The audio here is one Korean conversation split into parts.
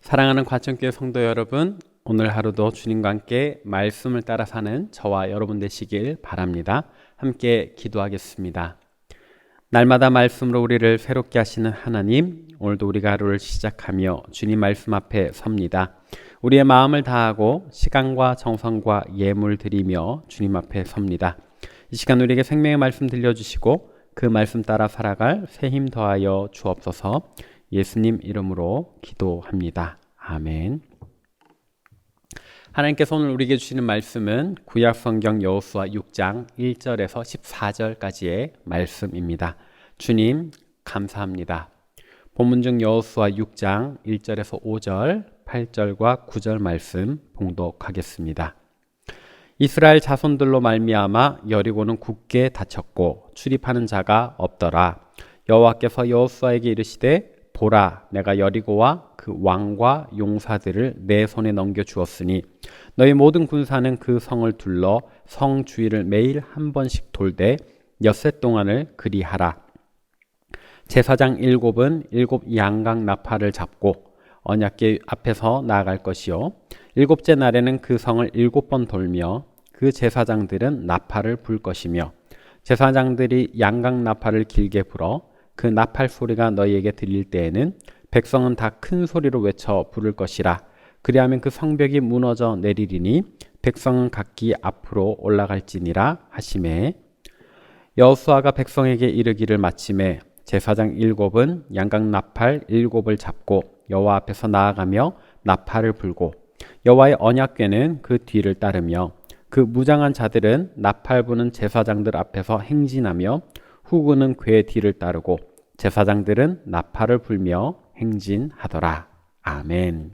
사랑하는 과천교회 성도 여러분, 오늘 하루도 주님과 함께 말씀을 따라 사는 저와 여러분 되시길 바랍니다. 함께 기도하겠습니다. 날마다 말씀으로 우리를 새롭게 하시는 하나님, 오늘도 우리가 하루를 시작하며 주님 말씀 앞에 섭니다. 우리의 마음을 다하고 시간과 정성과 예물 드리며 주님 앞에 섭니다. 이 시간 우리에게 생명의 말씀 들려주시고 그 말씀 따라 살아갈 새 힘 더하여 주옵소서. 예수님 이름으로 기도합니다. 아멘. 하나님께서 오늘 우리에게 주시는 말씀은 구약 성경 여호수아 6장 1절에서 14절까지의 말씀입니다. 주님 감사합니다. 본문 중 여호수아 6장 1절에서 5절, 8절과 9절 말씀 봉독하겠습니다. 이스라엘 자손들로 말미암아 여리고는 굳게 닫혔고 출입하는 자가 없더라. 여호와께서 여호수아에게 이르시되 보라, 내가 여리고와 그 왕과 용사들을 내 손에 넘겨주었으니 너희 모든 군사는 그 성을 둘러 성 주위를 매일 한 번씩 돌되 엿새 동안을 그리하라. 제사장 7은 7 양각 나팔을 잡고 언약궤 앞에서 나아갈 것이요 7째 날에는 그 성을 7번 돌며 그 제사장들은 나팔을 불 것이며 제사장들이 양각 나팔을 길게 불어 그 나팔 소리가 너희에게 들릴 때에는 백성은 다 큰 소리로 외쳐 부를 것이라. 그리하면 그 성벽이 무너져 내리리니 백성은 각기 앞으로 올라갈지니라 하시매. 여호수아가 백성에게 이르기를 마침에 제사장 7은 양각 나팔 7을 잡고 여호와 앞에서 나아가며 나팔을 불고 여호와의 언약궤는 그 뒤를 따르며 그 무장한 자들은 나팔 부는 제사장들 앞에서 행진하며 후군은 궤 뒤를 따르고 제사장들은 나팔을 불며 행진하더라. 아멘.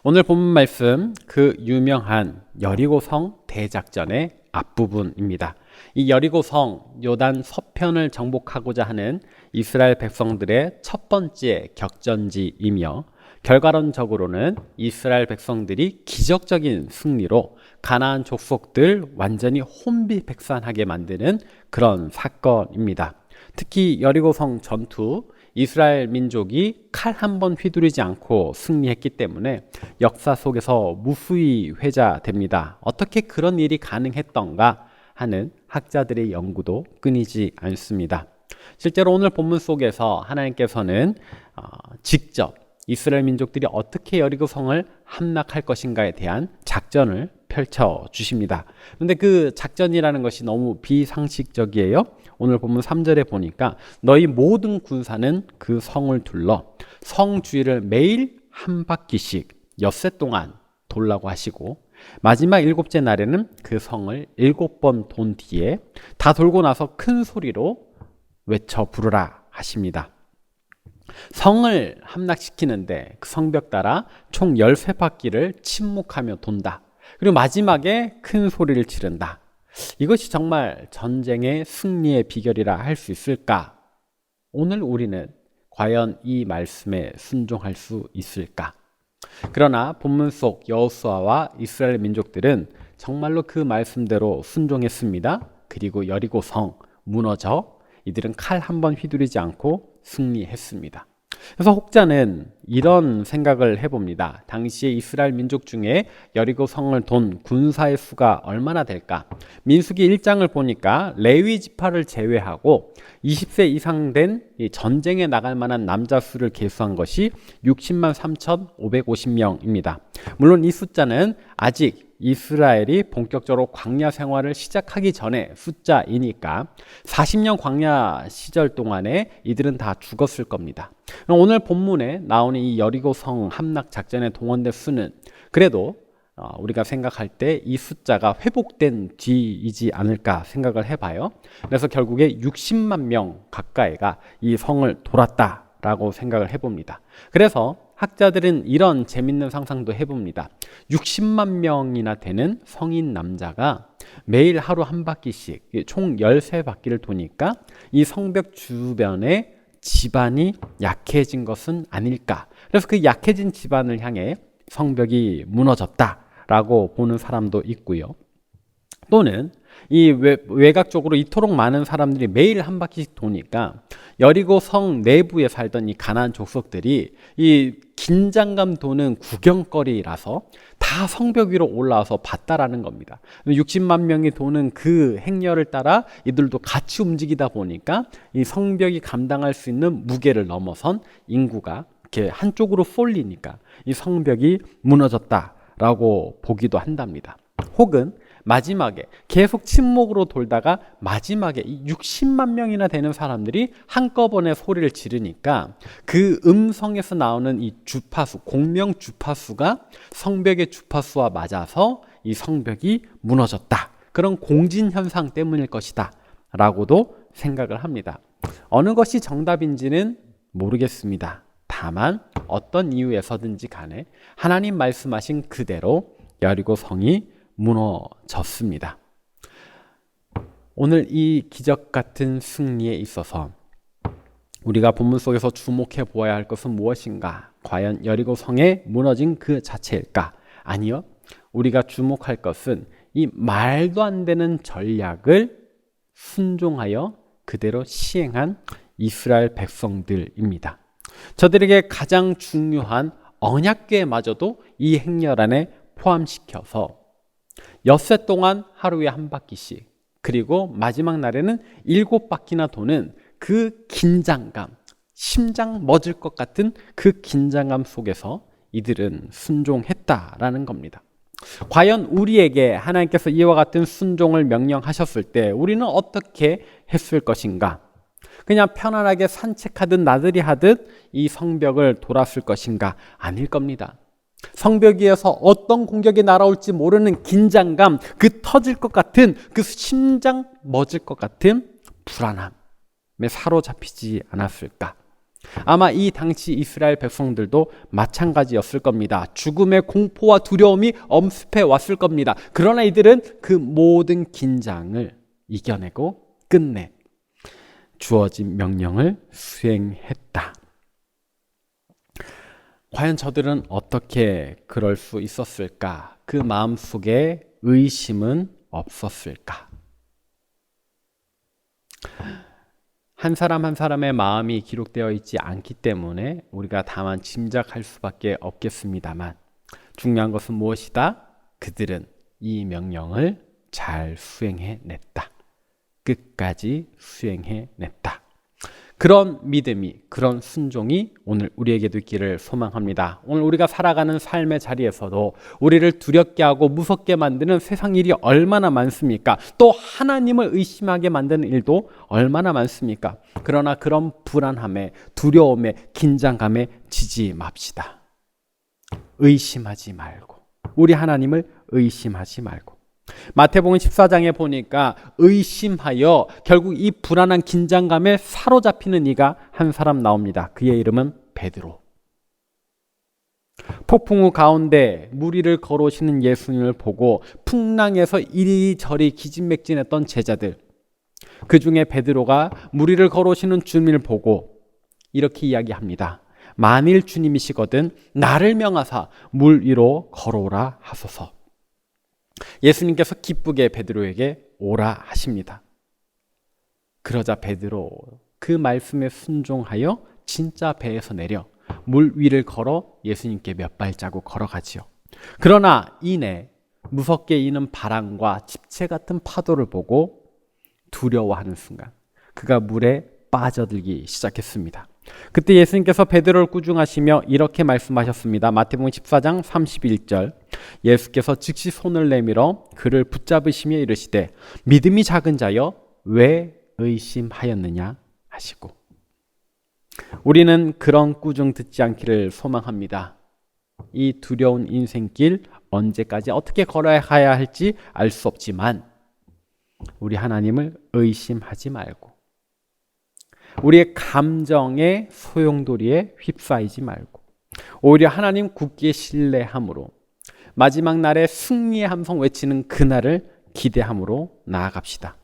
오늘 본문 말씀 그 유명한 여리고성 대작전의 앞부분입니다. 이 여리고성 요단 서편을 정복하고자 하는 이스라엘 백성들의 첫 번째 격전지이며 결과론적으로는 이스라엘 백성들이 기적적인 승리로 가나안 족속들 완전히 혼비백산하게 만드는 그런 사건입니다. 특히 여리고성 전투, 이스라엘 민족이 칼 한 번 휘두르지 않고 승리했기 때문에 역사 속에서 무수히 회자됩니다. 어떻게 그런 일이 가능했던가 하는 학자들의 연구도 끊이지 않습니다. 실제로 오늘 본문 속에서 하나님께서는 직접 이스라엘 민족들이 어떻게 여리고성을 함락할 것인가에 대한 작전을 펼쳐 주십니다. 그런데 그 작전이라는 것이 너무 비상식적이에요. 오늘 본문 3절에 보니까 너희 모든 군사는 그 성을 둘러 성 주위를 매일 한 바퀴씩 엿새 동안 돌라고 하시고 마지막 7째 날에는 그 성을 7번 돈 뒤에 다 돌고 나서 큰 소리로 외쳐 부르라 하십니다. 성을 함락시키는데 그 성벽 따라 총 13바퀴를 침묵하며 돈다. 그리고 마지막에 큰 소리를 지른다. 이것이 정말 전쟁의 승리의 비결이라 할 수 있을까? 오늘 우리는 과연 이 말씀에 순종할 수 있을까? 그러나 본문 속 여호수아와 이스라엘 민족들은 정말로 그 말씀대로 순종했습니다. 그리고 여리고성 무너져 이들은 칼 한 번 휘두르지 않고 승리했습니다. 그래서 혹자는 이런 생각을 해봅니다. 당시에 이스라엘 민족 중에 여리고 성을 돈 군사의 수가 얼마나 될까? 민수기 1장을 보니까 레위 지파를 제외하고 20세 이상 된 전쟁에 나갈 만한 남자 수를 계수한 것이 60만 3,550명입니다. 물론 이 숫자는 아직 이스라엘이 본격적으로 광야 생활을 시작하기 전에 숫자이니까 40년 광야 시절 동안에 이들은 다 죽었을 겁니다. 오늘 본문에 나오는 이 여리고성 함락 작전에 동원된 수는 그래도 우리가 생각할 때 이 숫자가 회복된 뒤이지 않을까 생각을 해봐요. 그래서 결국에 60만 명 가까이가 이 성을 돌았다라고 생각을 해봅니다. 그래서 학자들은 이런 재밌는 상상도 해봅니다. 60만 명이나 되는 성인 남자가 매일 하루 한 바퀴씩 총 13바퀴를 도니까 이 성벽 주변에 지반이 약해진 것은 아닐까. 그래서 그 약해진 지반을 향해 성벽이 무너졌다라고 보는 사람도 있고요. 또는 이 외곽적으로 이토록 많은 사람들이 매일 한 바퀴씩 도니까 여리고 성 내부에 살던 이 가나안 족속들이 이 긴장감 도는 구경거리라서 다 성벽 위로 올라와서 봤다라는 겁니다. 60만 명이 도는 그 행렬을 따라 이들도 같이 움직이다 보니까 이 성벽이 감당할 수 있는 무게를 넘어선 인구가 이렇게 한쪽으로 쏠리니까 이 성벽이 무너졌다라고 보기도 한답니다. 혹은 마지막에 계속 침묵으로 돌다가 마지막에 이 60만 명이나 되는 사람들이 한꺼번에 소리를 지르니까 그 음성에서 나오는 이 주파수, 공명 주파수가 성벽의 주파수와 맞아서 이 성벽이 무너졌다. 그런 공진 현상 때문일 것이다 라고도 생각을 합니다. 어느 것이 정답인지는 모르겠습니다. 다만 어떤 이유에서든지 간에 하나님 말씀하신 그대로 여리고 성이 무너졌습니다. 오늘 이 기적 같은 승리에 있어서 우리가 본문 속에서 주목해 보아야 할 것은 무엇인가? 과연 여리고 성에 무너진 그 자체일까? 아니요. 우리가 주목할 것은 이 말도 안 되는 전략을 순종하여 그대로 시행한 이스라엘 백성들입니다. 저들에게 가장 중요한 언약궤마저도 이 행렬 안에 포함시켜서 엿새 동안 하루에 한 바퀴씩, 그리고 마지막 날에는 7바퀴나 도는 그 긴장감, 심장 멎을 것 같은 그 긴장감 속에서 이들은 순종했다라는 겁니다. 과연 우리에게 하나님께서 이와 같은 순종을 명령하셨을 때 우리는 어떻게 했을 것인가? 그냥 편안하게 산책하듯 나들이 하듯 이 성벽을 돌았을 것인가? 아닐 겁니다. 성벽 위에서 어떤 공격이 날아올지 모르는 긴장감, 그 터질 것 같은, 그 심장 멎을 것 같은 불안함에 사로잡히지 않았을까? 아마 이 당시 이스라엘 백성들도 마찬가지였을 겁니다. 죽음의 공포와 두려움이 엄습해 왔을 겁니다. 그러나 이들은 그 모든 긴장을 이겨내고 끝내 주어진 명령을 수행했다. 과연 저들은 어떻게 그럴 수 있었을까? 그 마음속에 의심은 없었을까? 한 사람 한 사람의 마음이 기록되어 있지 않기 때문에 우리가 다만 짐작할 수밖에 없겠습니다만, 중요한 것은 무엇이다? 그들은 이 명령을 잘 수행해냈다. 끝까지 수행해냈다. 그런 믿음이, 그런 순종이 오늘 우리에게도 있기를 소망합니다. 오늘 우리가 살아가는 삶의 자리에서도 우리를 두렵게 하고 무섭게 만드는 세상 일이 얼마나 많습니까? 또 하나님을 의심하게 만드는 일도 얼마나 많습니까? 그러나 그런 불안함에, 두려움에, 긴장감에 지지 맙시다. 의심하지 말고, 우리 하나님을 의심하지 말고. 마태복음 14장에 보니까 의심하여 결국 이 불안한 긴장감에 사로잡히는 이가 한 사람 나옵니다. 그의 이름은 베드로. 폭풍우 가운데 무리를 걸어오시는 예수님을 보고 풍랑에서 이리저리 기진맥진했던 제자들, 그 중에 베드로가 무리를 걸어오시는 주님을 보고 이렇게 이야기합니다. 만일 주님이시거든 나를 명하사 물 위로 걸어오라 하소서. 예수님께서 기쁘게 베드로에게 오라 하십니다. 그러자 베드로 그 말씀에 순종하여 진짜 배에서 내려 물 위를 걸어 예수님께 몇 발자국 걸어가지요. 그러나 이내 무섭게 이는 바람과 집채 같은 파도를 보고 두려워하는 순간 그가 물에 빠져들기 시작했습니다. 그때 예수님께서 베드로를 꾸중하시며 이렇게 말씀하셨습니다. 마태복음 14장 31절, 예수께서 즉시 손을 내밀어 그를 붙잡으시며 이르시되 믿음이 작은 자여 왜 의심하였느냐 하시고. 우리는 그런 꾸중 듣지 않기를 소망합니다. 이 두려운 인생길 언제까지 어떻게 걸어야 할지 알 수 없지만 우리 하나님을 의심하지 말고, 우리의 감정의 소용돌이에 휩싸이지 말고, 오히려 하나님 굳게 신뢰함으로 마지막 날에 승리의 함성 외치는 그날을 기대함으로 나아갑시다.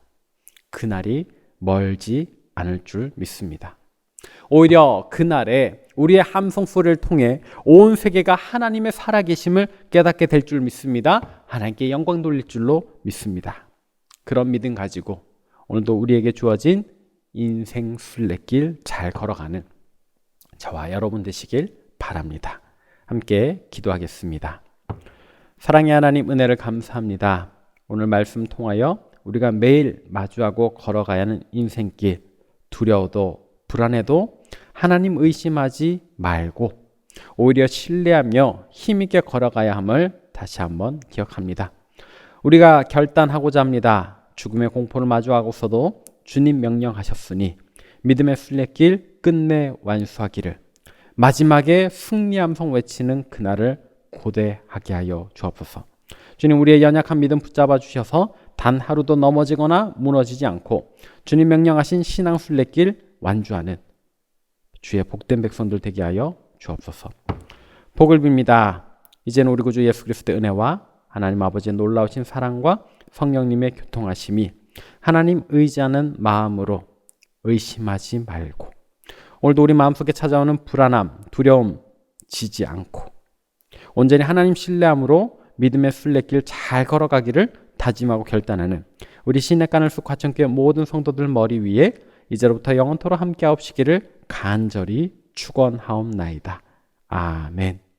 그날이 멀지 않을 줄 믿습니다. 오히려 그날에 우리의 함성 소리를 통해 온 세계가 하나님의 살아계심을 깨닫게 될 줄 믿습니다. 하나님께 영광 돌릴 줄로 믿습니다. 그런 믿음 가지고 오늘도 우리에게 주어진 인생 순례길 잘 걸어가는 저와 여러분 되시길 바랍니다. 함께 기도하겠습니다. 사랑의 하나님, 은혜를 감사합니다. 오늘 말씀 통하여 우리가 매일 마주하고 걸어가야 하는 인생길, 두려워도 불안해도 하나님 의심하지 말고 오히려 신뢰하며 힘있게 걸어가야 함을 다시 한번 기억합니다. 우리가 결단하고자 합니다. 죽음의 공포를 마주하고서도 주님 명령하셨으니 믿음의 순례길 끝내 완수하기를, 마지막에 승리 함성 외치는 그날을 고대하게 하여 주옵소서. 주님, 우리의 연약한 믿음 붙잡아 주셔서 단 하루도 넘어지거나 무너지지 않고 주님 명령하신 신앙 순례길 완주하는 주의 복된 백성들 되게 하여 주옵소서. 복을 빕니다. 이제는 우리 구주 예수 그리스도의 은혜와 하나님 아버지의 놀라우신 사랑과 성령님의 교통하심이 하나님 의지하는 마음으로 의심하지 말고, 오늘도 우리 마음속에 찾아오는 불안함, 두려움 지지 않고 온전히 하나님 신뢰함으로 믿음의 순례길 잘 걸어가기를 다짐하고 결단하는 우리 시내가늘숲 과천교회 모든 성도들 머리 위에 이제로부터 영원토록 함께하옵시기를 간절히 축원하옵나이다. 아멘.